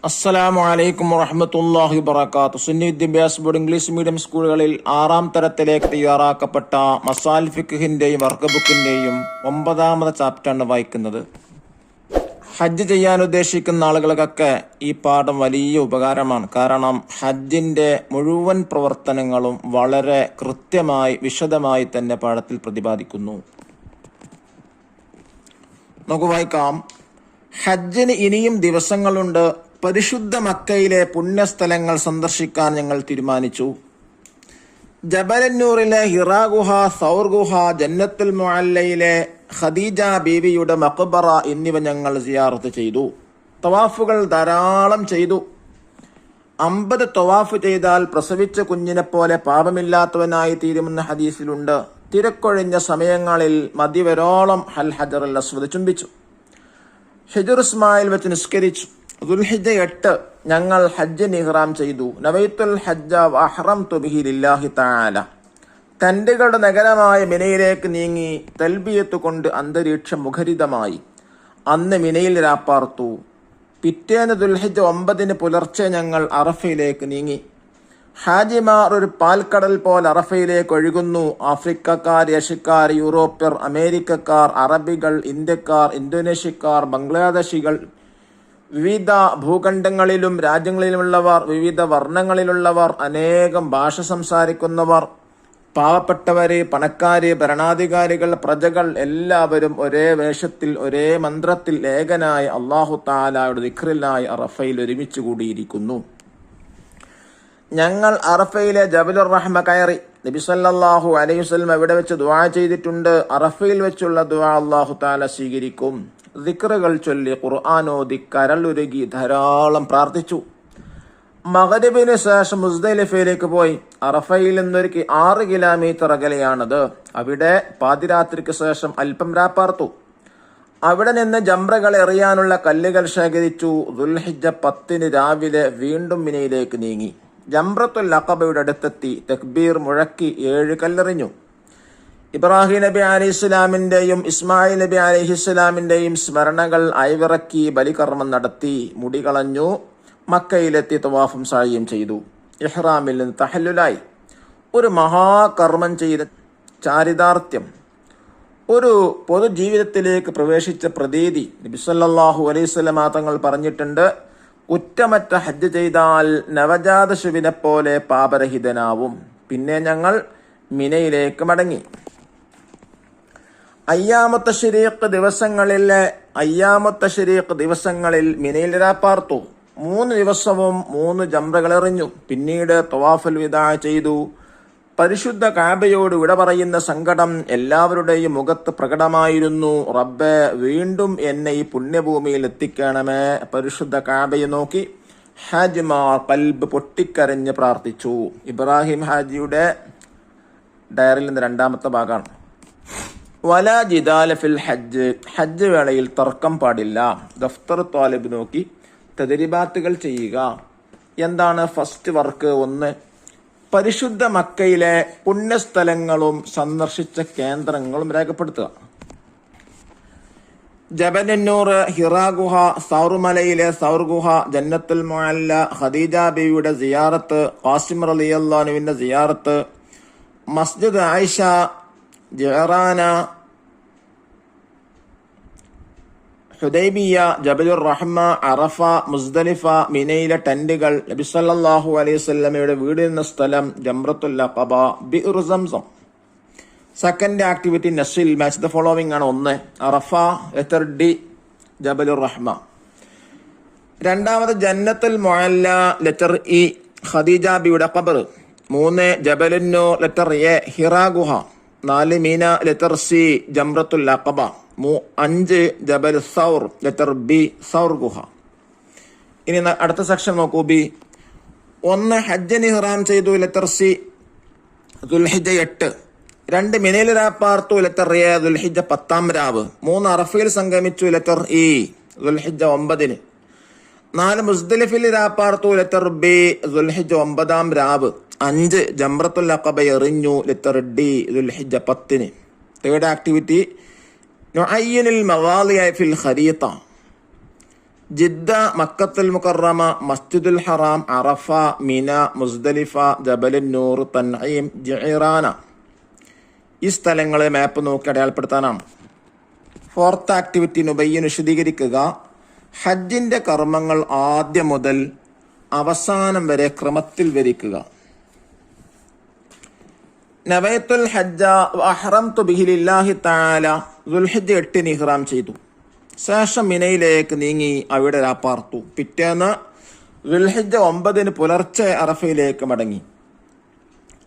അസ്സലാമു അലൈക്കും വറഹ്മത്തുള്ളാഹി വബറകാതുഹു. സുന്നി വിദ്യാഭ്യാസ ബോർഡ് ഇംഗ്ലീഷ് മീഡിയം സ്കൂളുകളിൽ 6ാം തരത്തിലേക്ക് തയ്യാറാക്കപ്പെട്ട മസാൽ ഫിഖ്ഹിന്റെയും വർക്ക് ബുക്കിന്റെയും 9ാമത്തെ ചാപ്റ്ററാണ് വായിക്കുന്നത്. ഹജ്ജ് ചെയ്യാൻ ഉദ്ദേശിക്കുന്ന ആളുകൾക്കൊക്കെ ഈ പാഠം വലിയ ഉപകാരമാണ്. കാരണം ഹജ്ജിന്റെ മുഴുവൻ പ്രവർത്തനങ്ങളും വളരെ കൃത്യമായി വിശദമായി തന്നെ പാഠത്തിൽ പ്രതിപാദിക്കുന്നു. നമുക്ക് വായിക്കാം. ഹജ്ജിന് ഇനിയും ദിവസങ്ങളുണ്ട്. പരിശുദ്ധ മക്കയിലെ പുണ്യസ്ഥലങ്ങൾ സന്ദർശിക്കാൻ ഞങ്ങൾ തീരുമാനിച്ചു. ജബലന്നൂറിലെ ഹിറാ ഗുഹ, സൗർ ഗുഹ, ജന്നത്തുൽ മുഅല്ലയിലെ ഖദീജ ബീവിയുടെ മഖ്ബറ എന്നിവ ഞങ്ങൾ സിയാറത്ത് ചെയ്തു. തവാഫുകൾ ധാരാളം ചെയ്തു. 50 തവാഫ് ചെയ്താൽ പ്രസവിച്ച കുഞ്ഞിനെ പോലെ പാപമില്ലാത്തവനായി തീരുമെന്ന ഹദീസിലുണ്ട്. തിരക്കൊഴിഞ്ഞ സമയങ്ങളിൽ മതിവരോളം ഹൽ ഹജറുൽ അസ്വദ് ചുംബിച്ചു. ഹിജർ ഇസ്മായിൽ വെച്ച് നിസ്കരിച്ചു. ദുൽഹിജ്ജ 8 ഞങ്ങൾ ഹജ്ജിന് ഇഹ്റാം ചെയ്തു. നവൈത്തുൽ ഹജ്ജ വഅഹ്റംതു ബിഹി ലില്ലാഹി തആല. തന്റെകളുടെ നഗരമായ മിനയിലേക്ക് നീങ്ങി തൽബിയത്ത് കൊണ്ട് അന്തരീക്ഷം മുഖരിതമായി. അന്ന് മിനയിൽ രാപ്പാർത്തു. പിറ്റേന്ന് ദുൽഹിജ്ജ 9 പുലർച്ചെ ഞങ്ങൾ അറഫയിലേക്ക് നീങ്ങി. ഹാജിമാർ ഒരു പാൽക്കടൽ പോലെ അറഫയിലേക്ക് ഒഴുകുന്നു. ആഫ്രിക്കക്കാർ, ഏഷ്യക്കാർ, യൂറോപ്യർ, അമേരിക്കക്കാർ, അറബികൾ, ഇന്ത്യക്കാർ, ഇന്തോനേഷ്യക്കാർ, ബംഗ്ലാദേശികൾ, വിവിധ ഭൂഖണ്ഡങ്ങളിലും രാജ്യങ്ങളിലുമുള്ളവർ, വിവിധ വർണ്ണങ്ങളിലുള്ളവർ, അനേകം ഭാഷ സംസാരിക്കുന്നവർ, പാവപ്പെട്ടവര്, പണക്കാര്, ഭരണാധികാരികൾ, പ്രജകൾ എല്ലാവരും ഒരേ വേഷത്തിൽ ഒരേ മന്ത്രത്തിൽ ഏകനായ അല്ലാഹു തആലയുടെ ദിക്റിലായി അറഫയിൽ ഒരുമിച്ച് കൂടിയിരിക്കുന്നു. ഞങ്ങൾ അറഫയിലെ ജബലുർ റഹ്മ കയറി. നബി സല്ലല്ലാഹു അലൈഹി വസല്ലം അവിടെ വെച്ച് ദുആ ചെയ്തിട്ടുണ്ട്. അറഫയിൽ വെച്ചുള്ള ദുആ അല്ലാഹു തആല സ്വീകരിക്കും. ദിക്റുകൾ ചൊല്ലി, ഖുർആൻ ഓതി, കരളുരുകി ധാരാളം പ്രാർത്ഥിച്ചു. മഗ്രിബിന് ശേഷം മുസ്ദലിഫയിലേക്ക് പോയി. അറഫയിൽ നിന്നൊരു 6 കിലോമീറ്റർ അകലെയാണത്. അവിടെ പാതിരാത്രിക്ക് ശേഷം അല്പം രാപ്പാർത്തു. അവിടെ നിന്ന് ജംറകൾ എറിയാനുള്ള കല്ലുകൾ ശേഖരിച്ചു. ദുൽഹിജ്ജ 10 രാവിലെ വീണ്ടും മിനയിലേക്ക് നീങ്ങി. ജംറത്തുൽ അഖബയുടെ അടുത്തെത്തി. തക്ബീർ മുഴക്കി 7 കല്ലെറിഞ്ഞു. ഇബ്രാഹിം നബി അലൈഹിസ്സലാമിന്റെയും ഇസ്മായിൽ നബി അലൈഹിസ്സലാമിന്റെയും സ്മരണകൾ അയവിറക്കി ബലികർമ്മം നടത്തി. മുടി കളഞ്ഞു. മക്കയിലെത്തി തവാഫും സഅയും ചെയ്തു. ഇഹ്റാമിൽ നിന്ന് തഹല്ലുലായി. ഒരു മഹാകർമ്മം ചെയ്ത ചാരിതാർത്ഥ്യം, ഒരു പൊതുജീവിതത്തിലേക്ക് പ്രവേശിച്ച പ്രതീതി നബി സല്ലല്ലാഹു അലൈഹി വസല്ലം തങ്ങൾ പറഞ്ഞിട്ടുണ്ട്. കുറ്റമറ്റ ഹജ്ജ് ചെയ്താൽ നവജാത ശിശുവിനെ പോലെ പാപരഹിതനാവും. പിന്നെ ഞങ്ങൾ മിനയിലേക്ക് മടങ്ങി. അയ്യാമുത്ത ശരീഖ് ദിവസങ്ങളിൽ മിനയിൽ രാപ്പാർത്തു. 3 ദിവസവും 3 ജംറകൾ എറിഞ്ഞു. പിന്നീട് തവാഫുൽ വിദാ ചെയ്തു. പരിശുദ്ധ കഅബയോട് വിട പറയുന്ന സങ്കടം എല്ലാവരുടെയും മുഖത്ത് പ്രകടമായിരുന്നു. റബ്ബേ, വീണ്ടും എന്നെ ഈ പുണ്യഭൂമിയിൽ എത്തിക്കണമേ. പരിശുദ്ധ കഅബയെ നോക്കി ഹാജിമാർ ഖൽബ് പൊട്ടിക്കരഞ്ഞ് പ്രാർത്ഥിച്ചു. ഇബ്രാഹിം ഹാജിയുടെ ഡയറിയിൽ നിന്ന് 2ാമത്തെ ഭാഗമാണ്. വലാ ജിദാല ഫിൽ ഹജ്ജ്. ഹജ്ജ് വേളയിൽ തർക്കം പാടില്ല. ദഫ്തർ ത്വാലിബ് നോക്കി തദ്രിബാത്തുകൾ ചെയ്യുക. എന്താണ് ഫസ്റ്റ് വർക്ക്? 1, പരിശുദ്ധ മക്കയിലെ പുണ്യസ്ഥലങ്ങളും സന്ദർശിച്ച കേന്ദ്രങ്ങളും രേഖപ്പെടുത്തുക. ജബലന്നൂർ, ഹിറാ ഗുഹ, സൗർമലയിലെ സൗർ ഗുഹ, ജന്നത്തുൽ മുഅല്ല, ഖദീജ ബീവിയുടെ സിയാറത്ത്, ഖാസിം റളിയല്ലാഹു അൻഹുവിന്റെ സിയാറത്ത്, മസ്ജിദ് ആയിഷ, ജഅറാന, ഹുദൈബിയ, ജബലുർ റഹ്മ, അറഫ, മുസ്ദലിഫ, മിനയിലെ ടെന്റുകൾ, നബി സല്ലല്ലാഹു അലൈഹി വസല്ലമയുടെ വീട് എന്ന സ്ഥലം, ജംറത്തുൽ അഖബ, ബിർ സംസം. സെക്കൻഡ് ആക്ടിവിറ്റി നസിൽ. മാച്ച് ദ ഫോളോവിംഗ് ആണ്. 1, അറഫ, ലെറ്റർ ഡി, ജബലുർ റഹ്മ. 2ാമത് ജന്നത്തുൽ മുഅല്ല, ലെറ്റർ ഇ, ഖദീജ ബിയുടെ ഖബർ. 3, ജബലുന്നൂർ, ലെറ്റർ എ, ഹിറാ ഗുഹ. 4, മീന, ലെറ്റർ സി, ജംറത്തുൽ അഖബ. 5, ജബൽ സൗർ, ലെറ്റർ ബി, സൗർ ഗുഹ. ഇനി അടുത്ത സെക്ഷൻ നോക്കൂ. ബി. 1, ഹജ്ജിന് ഇഹ്റാം ചെയ്തു, ലെറ്റർ സി, ദുൽഹിജ്ജ 8. 2, മിനയിൽ രാപ്പാർത്തു, ലെറ്റർ എ, ദുൽഹിജ്ജ 10ാം രാവ്. 3, അറഫയിൽ സംഗമിച്ചു, ലെറ്റർ ഇ, ദുൽഹിജ്ജ 9. 4, മുസ്ദലിഫിൽ രാപ്പാർത്തു, ലെറ്റർ ബി, ദുൽഹിജ്ജ 9ാം രാവ്. 5, ജംറത്തുൽ അഖബ എറിഞ്ഞു, ലെറ്റർ ഡി, ദുൽഹിജ്ജ 10. തേർഡ് ആക്ടിവിറ്റി നുഅയ്യിനുൽ മവാളിഅ ഫിൽ ഖരീത. ജിദ്ദ, മക്കത്തുൽ മുകറമ, മസ്ജിദുൽ ഹറാം, അറഫ, മിന, മുസ്ദലിഫ, ജബലുൻ നൂർ, തൻഈം, ജിഇറാന. ഈ സ്ഥലങ്ങളെ മാപ്പ് നോക്കി അടയാളപ്പെടുത്താനാണ്. ഫോർത്ത് ആക്ടിവിറ്റി നുബയ്യൻ വിശദീകരിക്കുക. ഹജ്ജിന്റെ കർമ്മങ്ങൾ ആദ്യം മുതൽ അവസാനം വരെ ക്രമത്തിൽ വരിക്കുക. നവൈത്തുൽ ഹജ്ജ വഅഹ്റംതു ബിഹി ലില്ലാഹി തആല, ദുൽഹിജ്ജ 8 ഇഹ്റാം ചെയ്തു. ശേഷം മിനയിലേക്ക് നീങ്ങി അവിടെ രാപ്പാർത്തു. പിറ്റേന്ന് ദുൽഹിജ്ജ 9 പുലർച്ചെ അറഫയിലേക്ക് മടങ്ങി.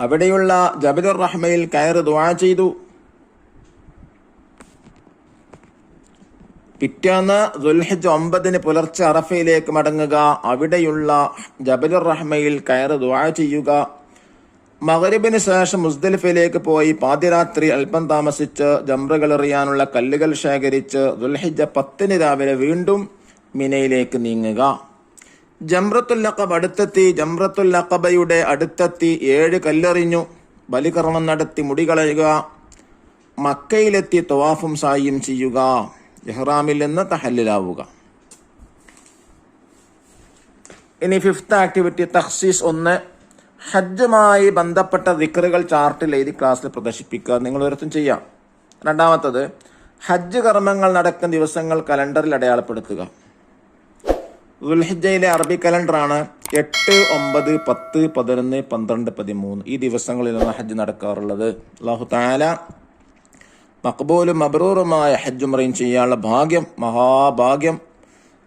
അവിടെയുള്ള ജബലുർ റഹ്മയിൽ കയറി ദുആ ചെയ്തു. പിറ്റേന്ന് ദുൽഹിജ്ജ 9 പുലർച്ചെ അറഫയിലേക്ക് മടങ്ങുക. അവിടെയുള്ള ജബലുർ റഹ്മയിൽ കയറി ദുആ ചെയ്യുക. മഗ്രിബിന് ശേഷം മുസ്ദലിഫയിലേക്ക് പോയി പാതിരാത്രി അല്പം താമസിച്ച് ജംറകൾ എറിയാനുള്ള കല്ലുകൾ ശേഖരിച്ച് ദുൽഹിജ്ജ 10 രാവിലെ വീണ്ടും മിനയിലേക്ക് നീങ്ങുക. ജംറത്തുൽ അഖബ അടുത്തെത്തി. ജംറത്തുൽ അഖബയുടെ അടുത്തെത്തി 7 കല്ലെറിഞ്ഞു. ബലികർമ്മം നടത്തി മുടി കളയുക. മക്കയിലെത്തി തവാഫും സായിയും ചെയ്യുക. ഇഹ്റാമിൽ നിന്ന് തഹല്ലുലാവുക. ഇനി ഫിഫ്ത്ത് ആക്ടിവിറ്റി തഖ്സീസ് 1. ഹജ്ജുമായി ബന്ധപ്പെട്ട ദിക്റുകൾ ചാർട്ടിൽ എഴുതി ക്ലാസ്സിൽ പ്രദർശിപ്പിക്കുക. നിങ്ങൾ ഓരോരുത്തരും ചെയ്യാം. രണ്ടാമത്തത്, ഹജ്ജ് കർമ്മങ്ങൾ നടക്കുന്ന ദിവസങ്ങൾ കലണ്ടറിൽ അടയാളപ്പെടുത്തുക. ദുൽഹിജ്ജയിലെ അറബി കലണ്ടറാണ് 8, 9, 10, 11, 12, 13 ഈ ദിവസങ്ങളിലാണ് ഹജ്ജ് നടക്കാറുള്ളത്. അല്ലാഹു തആല മഖ്ബൂലും മബ്റൂറുമായ ഹജ്ജ് ഉംറയും ചെയ്യാനുള്ള ഭാഗ്യം, മഹാഭാഗ്യം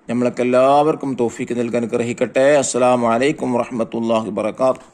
നമ്മൾക്ക് എല്ലാവർക്കും തൗഫീഖ് നൽകാൻ അനുഗ്രഹിക്കട്ടെ. അസ്സലാമു അലൈക്കും വറഹ്മത്തുള്ളാഹി വബറകാതുഹു.